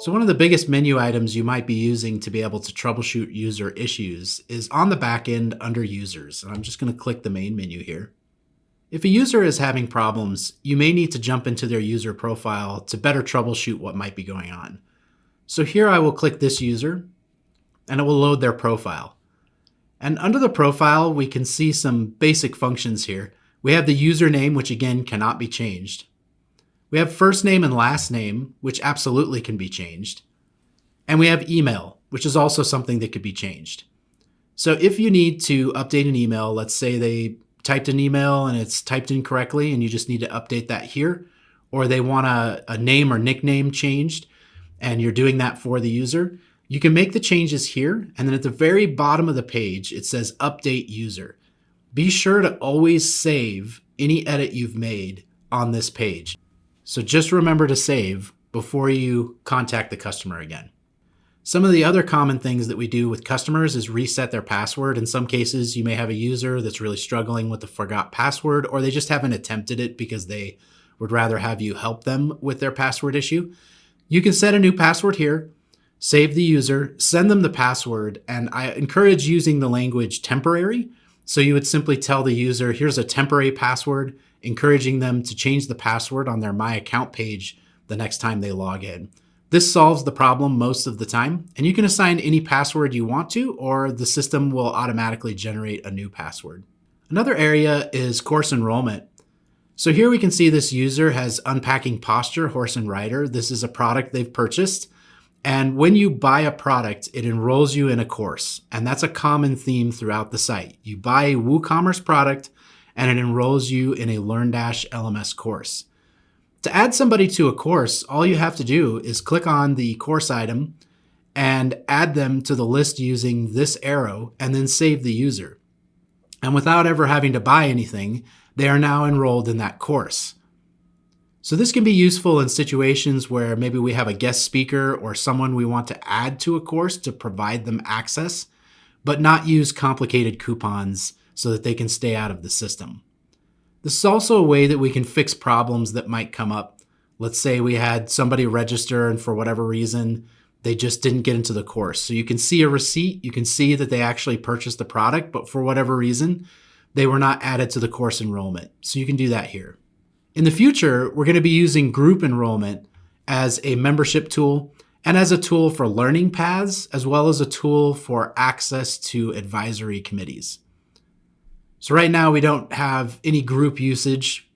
So one of the biggest menu items you might be using to be able to troubleshoot user issues is on the back end under users. And I'm just going to click the main menu here. If a user is having problems, you may need to jump into their user profile to better troubleshoot what might be going on. So here I will click this user and it will load their profile. And under the profile, we can see some basic functions here. We have the username, which again cannot be changed. We have first name and last name, which absolutely can be changed. And we have email, which is also something that could be changed. So if you need to update an email, let's say they typed an email and it's typed incorrectly and you just need to update that here, or they want a name or nickname changed and you're doing that for the user, you can make the changes here. And then at the very bottom of the page, it says update user. Be sure to always save any edit you've made on this page. So just remember to save before you contact the customer again. Some of the other common things that we do with customers is reset their password. In some cases, you may have a user that's really struggling with the forgot password, or they just haven't attempted it because they would rather have you help them with their password issue. You can set a new password here, save the user, send them the password, and I encourage using the language temporary. So you would simply tell the user, here's a temporary password, encouraging them to change the password on their My Account page the next time they log in. This solves the problem most of the time, and you can assign any password you want to, or the system will automatically generate a new password. Another area is course enrollment. So here we can see this user has Unpacking Posture, Horse and Rider. This is a product they've purchased. And when you buy a product, it enrolls you in a course. And that's a common theme throughout the site. You buy a WooCommerce product and it enrolls you in a LearnDash LMS course. To add somebody to a course, all you have to do is click on the course item and add them to the list using this arrow and then save the user. And without ever having to buy anything, they are now enrolled in that course. So this can be useful in situations where maybe we have a guest speaker or someone we want to add to a course to provide them access, but not use complicated coupons so that they can stay out of the system. This is also a way that we can fix problems that might come up. Let's say we had somebody register and for whatever reason, they just didn't get into the course. So you can see a receipt, you can see that they actually purchased the product, but for whatever reason, they were not added to the course enrollment. So you can do that here. In the future, we're going to be using group enrollment as a membership tool and as a tool for learning paths, as well as a tool for access to advisory committees. So right now we don't have any group usage.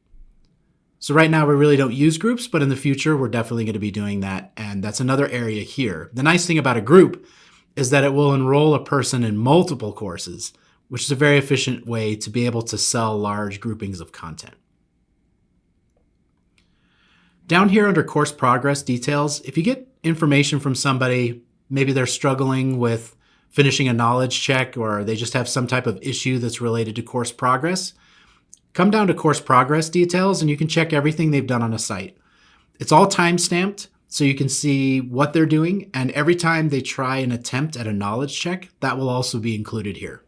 So right now we really don't use groups, but in the future we're definitely going to be doing that. And that's another area here. The nice thing about a group is that it will enroll a person in multiple courses, which is a very efficient way to be able to sell large groupings of content. Down here under course progress details, if you get information from somebody, maybe they're struggling with finishing a knowledge check or they just have some type of issue that's related to course progress, come down to course progress details and you can check everything they've done on a site. It's all time-stamped, so you can see what they're doing, and every time they try an attempt at a knowledge check, that will also be included here.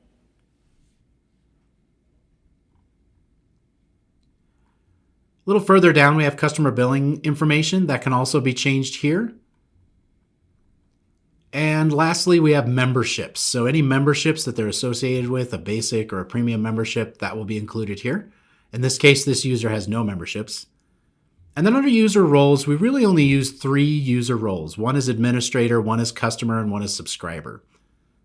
A little further down, we have customer billing information that can also be changed here. And lastly, we have memberships. So any memberships that they're associated with, a basic or a premium membership, that will be included here. In this case, this user has no memberships. And then under user roles, we really only use 3 user roles. One is administrator, one is customer, and one is subscriber.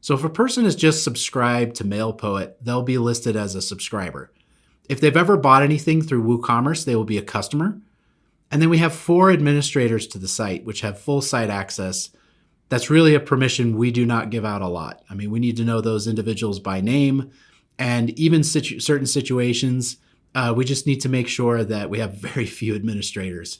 So if a person is just subscribed to MailPoet, they'll be listed as a subscriber. If they've ever bought anything through WooCommerce, they will be a customer. And then we have 4 administrators to the site, which have full site access. That's really a permission we do not give out a lot. I mean, we need to know those individuals by name, and even certain situations, we just need to make sure that we have very few administrators.